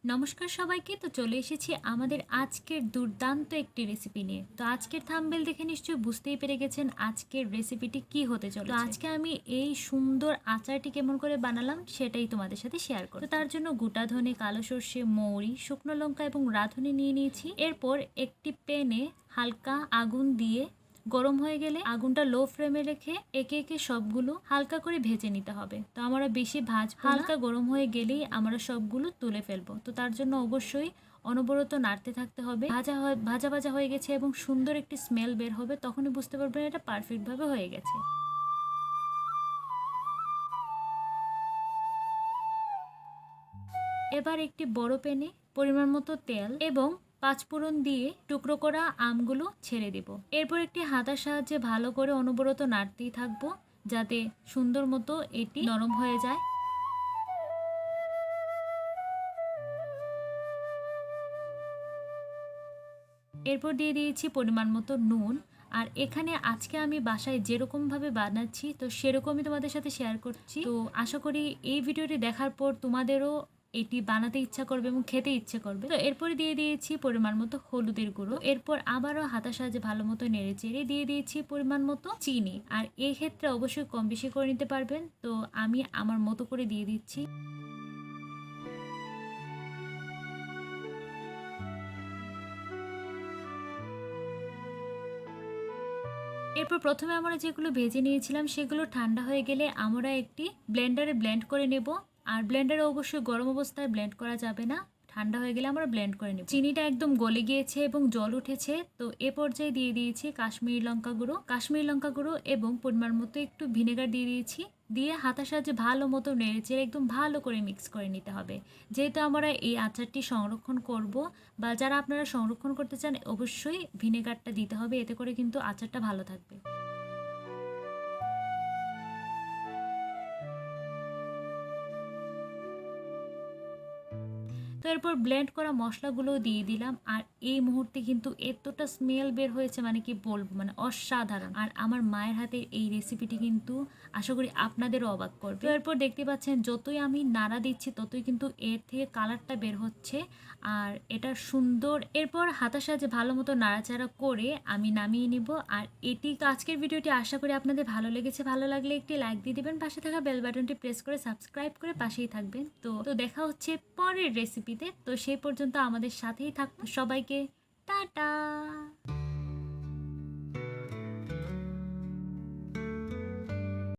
নমস্কার সবাইকে। তো চলে এসেছি আমাদের আজকের দুর্দান্ত একটি রেসিপি নিয়ে। তো আজকের থাম্বনেল দেখে নিশ্চয়ই বুঝতেই পেরে গেছেন আজকের রেসিপিটি কি হতে চলেছে। তো আজকে আমি এই সুন্দর আচারটি কেমন করে বানালাম সেটাই তোমাদের সাথে শেয়ার করব। তো তার জন্য গোটা ধনে, কালো সর্ষে, মৌরি, শুকনো লঙ্কা এবং রাঁধুনি নিয়ে নিয়েছি। এরপর একটি প্যানে হালকা আগুন দিয়ে গরম হয়ে গেলে আগুনটা লো ফ্লেমে রেখে একে একে সবগুলো হালকা করে ভেজে নিতে হবে। তো আমরা বেশি ভাজবো না, হালকা গরম হয়ে গেলেই আমরা সবগুলো তুলে ফেলবো। তো তার জন্য অবশ্যই অনবরত নাড়তে থাকতে হবে। ভাজা ভাজা হয়ে গেছে এবং সুন্দর একটি স্মেল বের হবে, তখনই বুঝতে পারবেন এটা পারফেক্টভাবে হয়ে গেছে। এবার একটি বড় প্যানে পরিমাণ মতো তেল এবং পাঁচফোড়ন দিয়ে টুকরো করা আমগুলো ছেড়ে দেব। এরপর একটি হাতার সাহায্যে ভালো করে অনবরত নাড়তেই থাকবো যাতে সুন্দর মতো এটি নরম হয়ে যায়। এরপর দিয়ে দিয়েছি পরিমাণ মতো নুন। আর এখানে আজকে আমি বাসায় যেরকমভাবে বানাচ্ছি তো সেরকমই তোমাদের সাথে শেয়ার করছি। তো আশা করি এই ভিডিওটি দেখার পর তোমাদেরও এটি বানাতে ইচ্ছা করবে এবং খেতে ইচ্ছে করবে। তো এরপরে দিয়ে দিয়েছি পরিমাণ মতো হলুদের গুঁড়ো। এরপর আবারও হাতার সাহায্যে ভালো মতো নেড়ে চেড়ে দিয়ে দিয়েছি পরিমাণ মতো চিনি। আর এই ক্ষেত্রে অবশ্যই কম বেশি করে নিতে পারবেন, তো আমি আমার মতো করে দিয়ে দিচ্ছি। এরপর প্রথমে আমরা যেগুলো ভেজে নিয়েছিলাম সেগুলো ঠান্ডা হয়ে গেলে আমরা একটি ব্লেন্ডারে ব্লেন্ড করে নেব। আর ব্লেন্ডারে অবশ্যই গরম অবস্থায় ব্লেন্ড করা যাবে না, ঠান্ডা হয়ে গেলে আমরা ব্লেন্ড করে নেব। চিনিটা একদম গলে গিয়েছে এবং জল উঠেছে, তো এ পর্যায়ে দিয়ে দিয়েছি কাশ্মীরি লঙ্কা গুঁড়ো এবং পরিমাণ মতো একটু ভিনেগার দিয়ে দিয়েছি। দিয়ে হাতার সাহায্যে ভালো মতো নেড়েচেড়ে একদম ভালো করে মিক্স করে নিতে হবে। যেহেতু আমরা এই আচারটি সংরক্ষণ করব, বা যারা আপনারা সংরক্ষণ করতে চান অবশ্যই ভিনেগারটা দিতে হবে, এতে করে কিন্তু আচারটা ভালো থাকবে। তো এরপর ব্লেন্ড করা মশলাগুলোও দিয়ে দিলাম। আর এই মুহূর্তে কিন্তু এতটা স্মেল বের হয়েছে মানে কি বলবো, মানে অসাধারণ। আর আমার মায়ের হাতের এই রেসিপিটি কিন্তু আশা করি আপনাদেরও অবাক করবে। তো এরপর দেখতে পাচ্ছেন যতই আমি নাড়া দিচ্ছি ততই কিন্তু এর থেকে কালারটা বের হচ্ছে আর এটা সুন্দর। এরপর হাতার সাহায্যে ভালো মতো নাড়াচাড়া করে আমি নামিয়ে নিব। আর এটি আজকের ভিডিওটি আশা করি আপনাদের ভালো লেগেছে। ভালো লাগলে একটি লাইক দিয়ে দেবেন, পাশে থাকা বেল বাটনটি প্রেস করে সাবস্ক্রাইব করে পাশেই থাকবেন। তো দেখা হচ্ছে পরের রেসিপিতে। তো সেই পর্যন্ত আমাদের সাথেই থাকুন। সবাইকে টাটা।